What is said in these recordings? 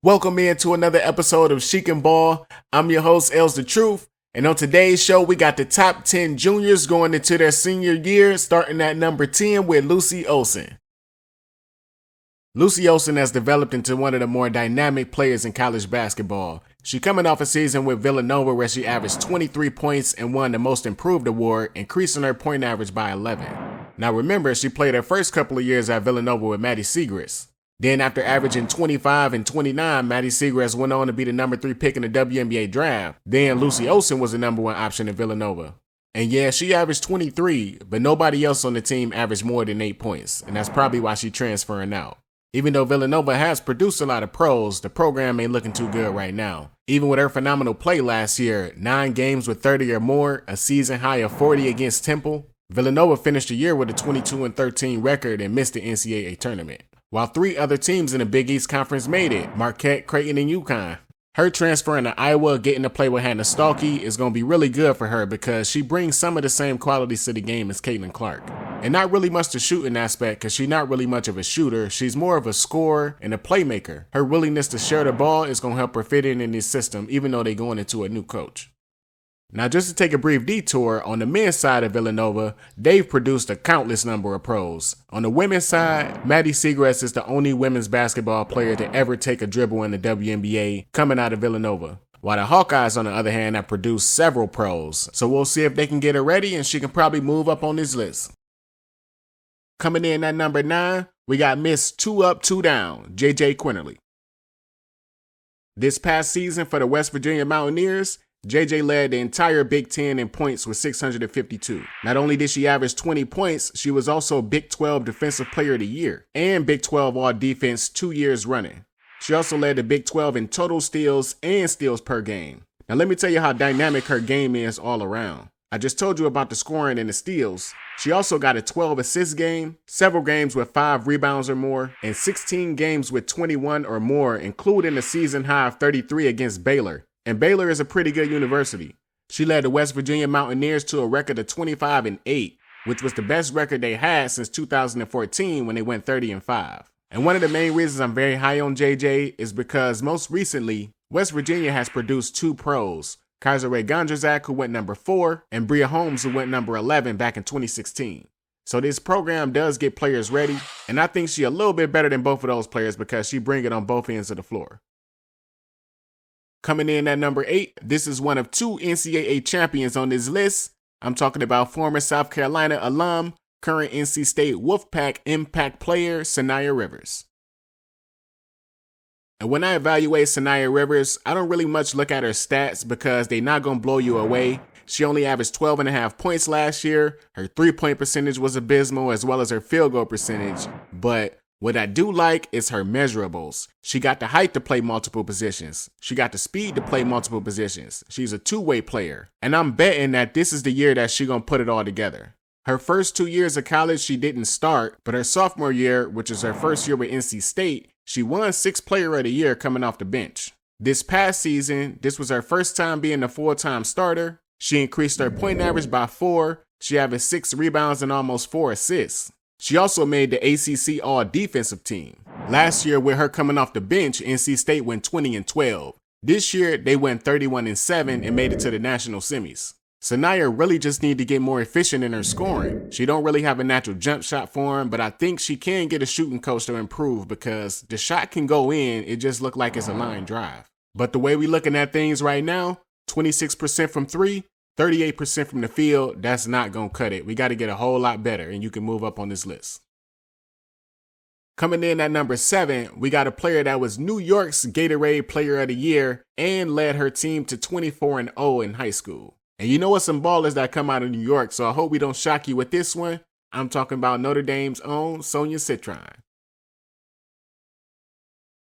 Welcome into another episode of Chic and Ball. I'm your host, Els the Truth, and on today's show, we got the top 10 juniors going into their senior year, starting at number 10 with Lucy Olsen. Lucy Olsen has developed into one of the more dynamic players in college basketball. She coming off a season with Villanova where she averaged 23 points and won the Most Improved award, increasing her point average by 11. Now remember, she played her first couple of years at Villanova with Maddie Siegrist. Then after averaging 25 and 29, Maddie Siegrist went on to be the number 3 pick in the WNBA draft. Then Lucy Olsen was the number 1 option in Villanova. And yeah, she averaged 23, but nobody else on the team averaged more than 8 points, and that's probably why she's transferring out. Even though Villanova has produced a lot of pros, the program ain't looking too good right now. Even with her phenomenal play last year, 9 games with 30 or more, a season high of 40 against Temple, Villanova finished the year with a 22-13 record and missed the NCAA tournament. While 3 other teams in the Big East Conference made it, Marquette, Creighton, and UConn. Her transferring to Iowa, getting to play with Hannah Stuckey is going to be really good for her because she brings some of the same qualities to the game as Caitlin Clark. And not really much to shooting aspect because she's not really much of a shooter. She's more of a scorer and a playmaker. Her willingness to share the ball is going to help her fit in this system even though they're going into a new coach. Now just to take a brief detour, on the men's side of Villanova, they've produced a countless number of pros. On the women's side, Maddie Siegrist is the only women's basketball player to ever take a dribble in the WNBA coming out of Villanova. While the Hawkeyes, on the other hand, have produced several pros. So we'll see if they can get her ready and she can probably move up on this list. Coming in at number 9, we got Miss 2 Up, 2 Down, JJ Quinerly. This past season for the West Virginia Mountaineers, JJ led the entire Big Ten in points with 652. Not only did she average 20 points, she was also Big 12 Defensive Player of the Year and Big 12 All-Defense 2 years running. She also led the Big 12 in total steals and steals per game. Now let me tell you how dynamic her game is all around. I just told you about the scoring and the steals. She also got a 12 assist game, several games with 5 rebounds or more, and 16 games with 21 or more, including a season high of 33 against Baylor. And Baylor is a pretty good university. She led the West Virginia Mountaineers to a record of 25-8, which was the best record they had since 2014 when they went 30-5. And one of the main reasons I'm very high on JJ is because most recently, West Virginia has produced 2 pros, Kaiser Ray Gondrzak, who went number 4, and Bri Hall, who went number 11 back in 2016. So this program does get players ready, and I think she's a little bit better than both of those players because she brings it on both ends of the floor. Coming in at number 8, this is one of 2 NCAA champions on this list. I'm talking about former South Carolina alum, current NC State Wolfpack impact player, Saniya Rivers. And when I evaluate Saniya Rivers, I don't really much look at her stats because they're not going to blow you away. She only averaged 12.5 points last year. Her 3-point percentage was abysmal as well as her field goal percentage. But what I do like is her measurables. She got the height to play multiple positions. She got the speed to play multiple positions. She's a 2-way player. And I'm betting that this is the year that she's going to put it all together. Her first 2 years of college, she didn't start, but her sophomore year, which is her first year with NC State, she won 6th Player of the Year coming off the bench. This past season, this was her first time being a full-time starter. She increased her point average by 4. She averaged 6 rebounds and almost 4 assists. She also made the ACC All-Defensive team. Last year, with her coming off the bench, NC State went 20-12. This year, they went 31-7 and made it to the national semis. Saniya really just need to get more efficient in her scoring. She don't really have a natural jump shot for him, but I think she can get a shooting coach to improve because the shot can go in, it just look like it's a line drive. But the way we looking at things right now, 26% from 3, 38% from the field, that's not going to cut it. We got to get a whole lot better, and you can move up on this list. Coming in at number 7, we got a player that was New York's Gatorade Player of the Year and led her team to 24-0 in high school. And you know what, some ballers that come out of New York, so I hope we don't shock you with this one. I'm talking about Notre Dame's own Sonia Citron.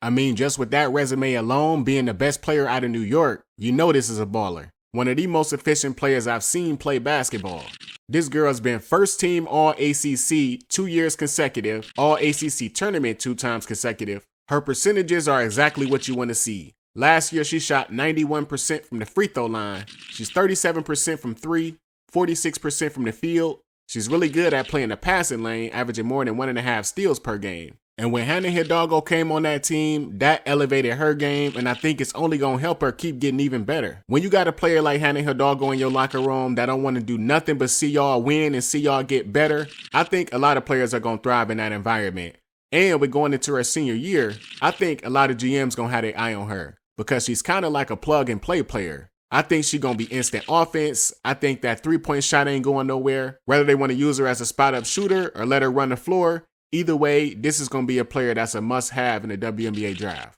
I mean, just with that resume alone, being the best player out of New York, you know this is a baller. One of the most efficient players I've seen play basketball. This girl's been first team All-ACC 2 years consecutive, All-ACC tournament 2 times consecutive. Her percentages are exactly what you want to see. Last year, she shot 91% from the free throw line. She's 37% from 3, 46% from the field. She's really good at playing the passing lane, averaging more than 1.5 steals per game. And when Hannah Hidalgo came on that team, that elevated her game, and I think it's only going to help her keep getting even better. When you got a player like Hannah Hidalgo in your locker room that don't want to do nothing but see y'all win and see y'all get better, I think a lot of players are going to thrive in that environment. And with going into her senior year, I think a lot of GMs going to have their eye on her because she's kind of like a plug-and-play player. I think she's going to be instant offense. I think that three-point shot ain't going nowhere. Whether they want to use her as a spot-up shooter or let her run the floor, either way, this is going to be a player that's a must-have in the WNBA draft.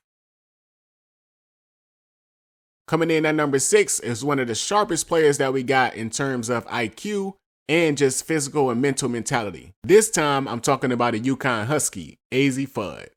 Coming in at number 6 is one of the sharpest players that we got in terms of IQ and just physical and mental mentality. This time, I'm talking about a UConn Husky, Azzi Fudd.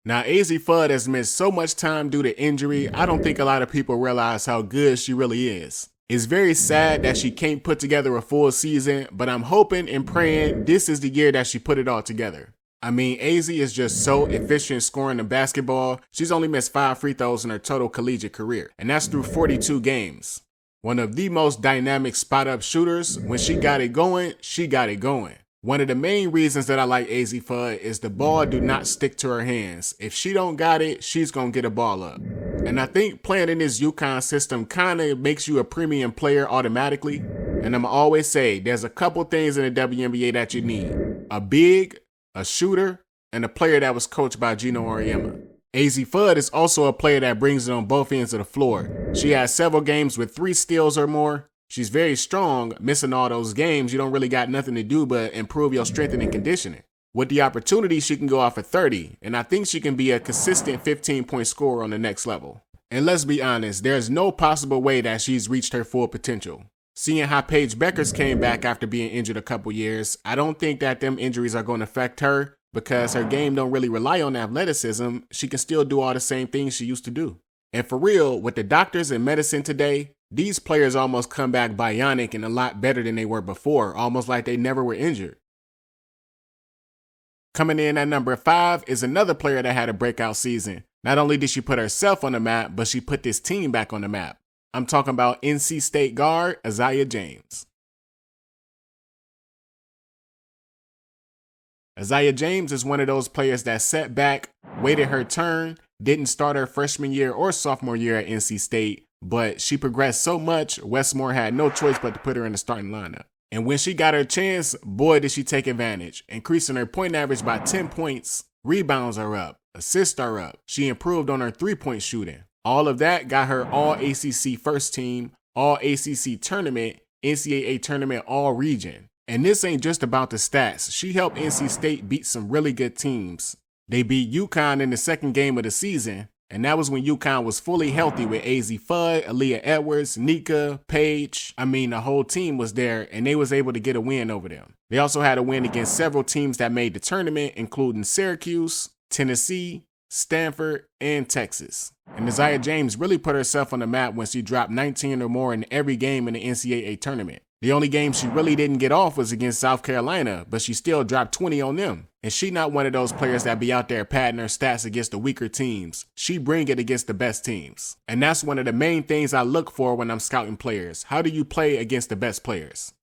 Now, Azzi Fudd has missed so much time due to injury, I don't think a lot of people realize how good she really is. It's very sad that she can't put together a full season, but I'm hoping and praying this is the year that she put it all together. I mean, Azzi is just so efficient scoring the basketball. She's only missed 5 free throws in her total collegiate career, and that's through 42 games. One of the most dynamic spot-up shooters. When she got it going, she got it going. One of the main reasons that I like Azzi Fudd is the ball do not stick to her hands. If she don't got it, she's going to get a ball up. And I think playing in this UConn system kind of makes you a premium player automatically. And I'm always say there's a couple things in the WNBA that you need. A big, a shooter, and a player that was coached by Gino Auriemma. Azzi Fudd is also a player that brings it on both ends of the floor. She has several games with 3 steals or more. She's very strong. Missing all those games, you don't really got nothing to do but improve your strength and conditioning. With the opportunity, she can go off at 30, and I think she can be a consistent 15-point scorer on the next level. And let's be honest, there's no possible way that she's reached her full potential. Seeing how Paige Beckers came back after being injured a couple years, I don't think that them injuries are going to affect her because her game don't really rely on athleticism. She can still do all the same things she used to do. And for real, with the doctors and medicine today, these players almost come back bionic and a lot better than they were before, almost like they never were injured. Coming in at number 5 is another player that had a breakout season. Not only did she put herself on the map, but she put this team back on the map. I'm talking about NC State guard Aziaha James. Aziaha James is one of those players that sat back, waited her turn, didn't start her freshman year or sophomore year at NC State, but she progressed so much, Westmore had no choice but to put her in the starting lineup. And when she got her chance, boy did she take advantage, increasing her point average by 10 points, rebounds are up, assists are up, she improved on her 3-point shooting. All of that got her all ACC first team, all ACC tournament, NCAA tournament, all region. And this ain't just about the stats. She helped NC State beat some really good teams. They beat UConn in the second game of the season, and that was when UConn was fully healthy with Azzi Fudd, Aaliyah Edwards, Nika, Paige. I mean, the whole team was there, and they was able to get a win over them. They also had a win against several teams that made the tournament, including Syracuse, Tennessee, Stanford, and Texas. And Aziaha James really put herself on the map when she dropped 19 or more in every game in the NCAA tournament. The only game she really didn't get off was against South Carolina, but she still dropped 20 on them. And she not one of those players that be out there padding her stats against the weaker teams. She bring it against the best teams. And that's one of the main things I look for when I'm scouting players. How do you play against the best players?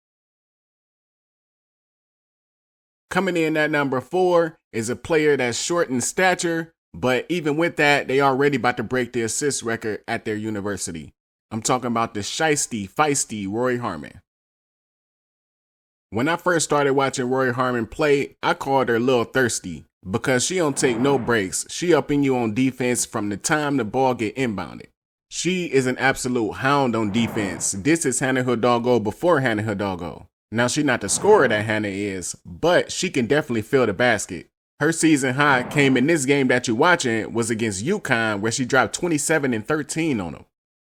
Coming in at number 4 is a player that's short in stature, but even with that, they already about to break the assist record at their university. I'm talking about the feisty Rori Harmon. When I first started watching Rori Harmon play, I called her Lil Thirsty because she don't take no breaks. She up in you on defense from the time the ball get inbounded. She is an absolute hound on defense. This is Hannah Hidalgo before Hannah Hidalgo. Now she not the scorer that Hannah is, but she can definitely fill the basket. Her season high came in this game that you're watching was against UConn where she dropped 27 and 13 on them.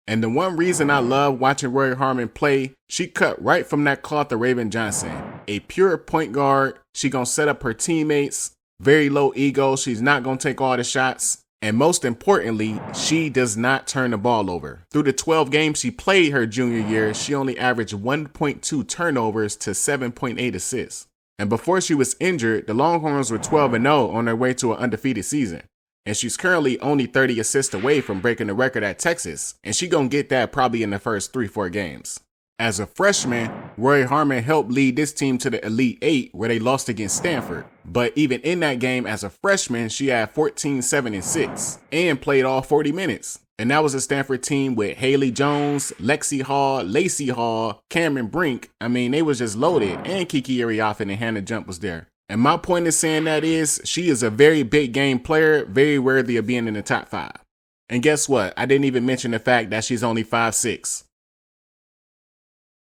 And the one reason I love watching Rori Harmon play, she cut right from that cloth of Raven Johnson. A pure point guard, she gonna set up her teammates, very low ego, she's not gonna take all the shots. And most importantly, she does not turn the ball over. Through the 12 games she played her junior year, she only averaged 1.2 turnovers to 7.8 assists. And before she was injured, the Longhorns were 12-0 on their way to an undefeated season. And she's currently only 30 assists away from breaking the record at Texas. And she gonna get that probably in the first 3-4 games. As a freshman, Rori Harmon helped lead this team to the Elite Eight where they lost against Stanford. But even in that game as a freshman, she had 14, 7, and 6 and played all 40 minutes. And that was a Stanford team with Haley Jones, Lexi Hall, Lacey Hall, Cameron Brink. I mean, they was just loaded, and Kiki Iriafen and Hannah Jump was there. And my point in saying that is, she is a very big game player, very worthy of being in the top 5. And guess what? I didn't even mention the fact that she's only 5'6".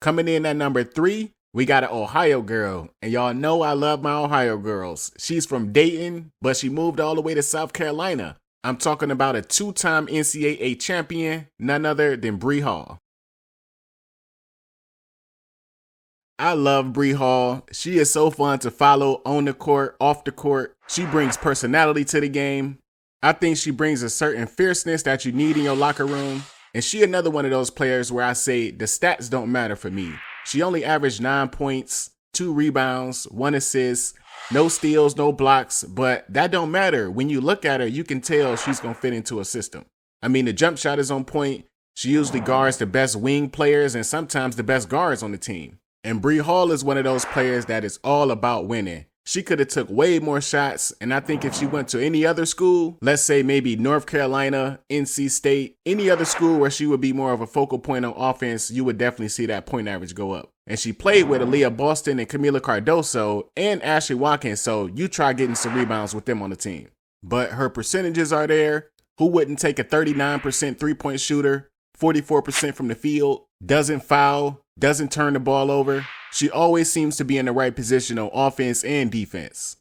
Coming in at number 3, we got an Ohio girl. And y'all know I love my Ohio girls. She's from Dayton, but she moved all the way to South Carolina. I'm talking about a 2-time NCAA champion, none other than Bri Hall. I love Bri Hall. She is so fun to follow on the court, off the court. She brings personality to the game. I think she brings a certain fierceness that you need in your locker room. And she another one of those players where I say the stats don't matter for me. She only averaged 9 points, 2 rebounds, 1 assist, no steals, no blocks, but that don't matter. When you look at her, you can tell she's going to fit into a system. I mean, the jump shot is on point. She usually guards the best wing players and sometimes the best guards on the team. And Bri Hall is one of those players that is all about winning. She could have took way more shots, and I think if she went to any other school, let's say maybe North Carolina, NC State, any other school where she would be more of a focal point on offense, you would definitely see that point average go up. And she played with Aaliyah Boston and Camila Cardoso and Ashley Watkins, so you try getting some rebounds with them on the team. But her percentages are there. Who wouldn't take a 39% three-point shooter, 44% from the field, doesn't foul, doesn't turn the ball over? She always seems to be in the right position on offense and defense.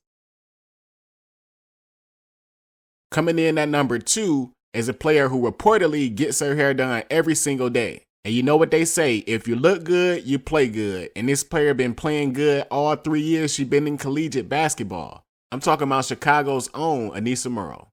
Coming in at number 2 is a player who reportedly gets her hair done every single day. And you know what they say, if you look good, you play good. And this player been playing good all 3 years she's been in collegiate basketball. I'm talking about Chicago's own Aneesah Morrow.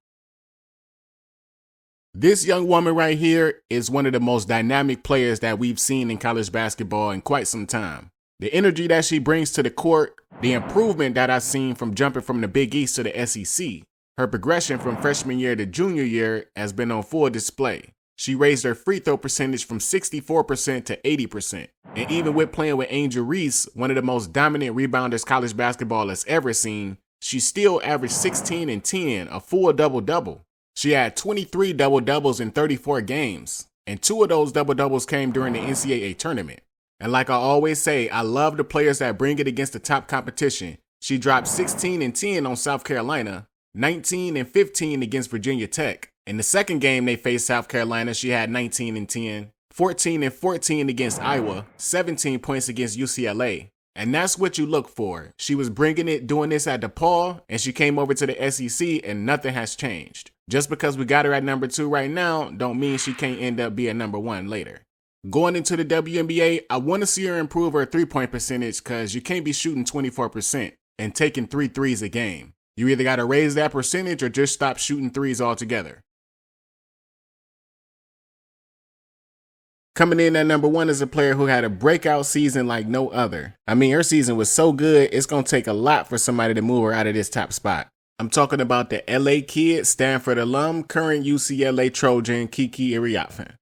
This young woman right here is one of the most dynamic players that we've seen in college basketball in quite some time. The energy that she brings to the court, the improvement that I've seen from jumping from the Big East to the SEC, her progression from freshman year to junior year has been on full display. She raised her free throw percentage from 64% to 80%. And even with playing with Angel Reese, one of the most dominant rebounders college basketball has ever seen, she still averaged 16 and 10, a full double-double. She had 23 double-doubles in 34 games, and 2 of those double-doubles came during the NCAA tournament. And like I always say, I love the players that bring it against the top competition. She dropped 16 and 10 on South Carolina, 19 and 15 against Virginia Tech. In the second game they faced South Carolina, she had 19 and 10, 14 and 14 against Iowa, 17 points against UCLA. And that's what you look for. She was bringing it, doing this at DePaul, and she came over to the SEC and nothing has changed. Just because we got her at number 2 right now, don't mean she can't end up being number 1 later. Going into the WNBA, I want to see her improve her three-point percentage because you can't be shooting 24% and taking 3 threes a game. You either got to raise that percentage or just stop shooting threes altogether. Coming in at number 1 is a player who had a breakout season like no other. I mean, her season was so good, it's going to take a lot for somebody to move her out of this top spot. I'm talking about the LA kid, Stanford alum, current UCLA Trojan, Kiki Iriafen.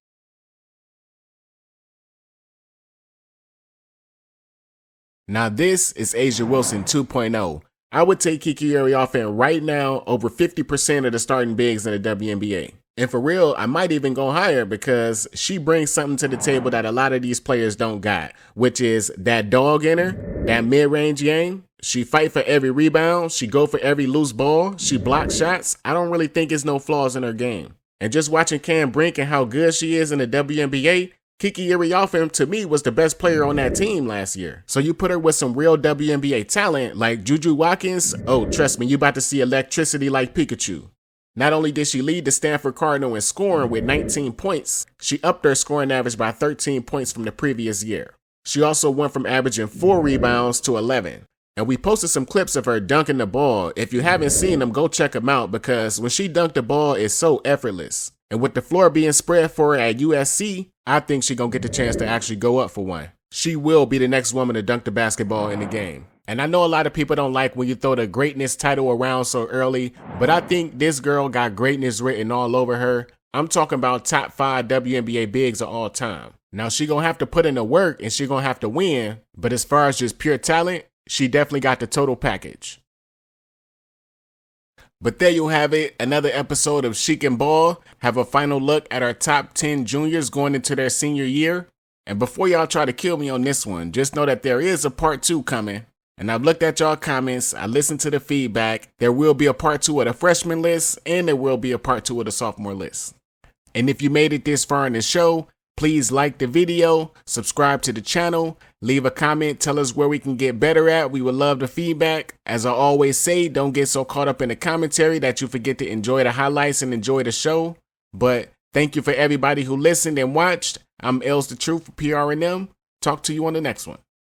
Now this is A'ja Wilson 2.0. I would take Kiki Iriafen right now over 50% of the starting bigs in the WNBA. And for real, I might even go higher because she brings something to the table that a lot of these players don't got, which is that dog in her, that mid-range game. She fight for every rebound. She go for every loose ball. She blocks shots. I don't really think there's no flaws in her game. And just watching Cam Brink and how good she is in the WNBA, Kiki Iriafen, to me, was the best player on that team last year. So you put her with some real WNBA talent like Juju Watkins, oh, trust me, you about to see electricity like Pikachu. Not only did she lead the Stanford Cardinal in scoring with 19 points, she upped her scoring average by 13 points from the previous year. She also went from averaging 4 rebounds to 11. And we posted some clips of her dunking the ball. If you haven't seen them, go check them out because when she dunked the ball, it's so effortless. And with the floor being spread for her at USC, I think she's going to get the chance to actually go up for one. She will be the next woman to dunk the basketball in the game. And I know a lot of people don't like when you throw the greatness title around so early, but I think this girl got greatness written all over her. I'm talking about top 5 WNBA bigs of all time. Now she gonna have to put in the work and she gonna have to win, but as far as just pure talent, she definitely got the total package. But there you have it, another episode of Chic and Ball. Have a final look at our top 10 juniors going into their senior year. And before y'all try to kill me on this one, just know that there is a part 2 coming. And I've looked at y'all comments, I listened to the feedback. There will be a part 2 of the freshman list, and there will be a part 2 of the sophomore list. And if you made it this far in the show, please like the video, subscribe to the channel, leave a comment, tell us where we can get better at. We would love the feedback. As I always say, don't get so caught up in the commentary that you forget to enjoy the highlights and enjoy the show. But thank you for everybody who listened and watched. I'm Els the Truth for PR&M. Talk to you on the next one.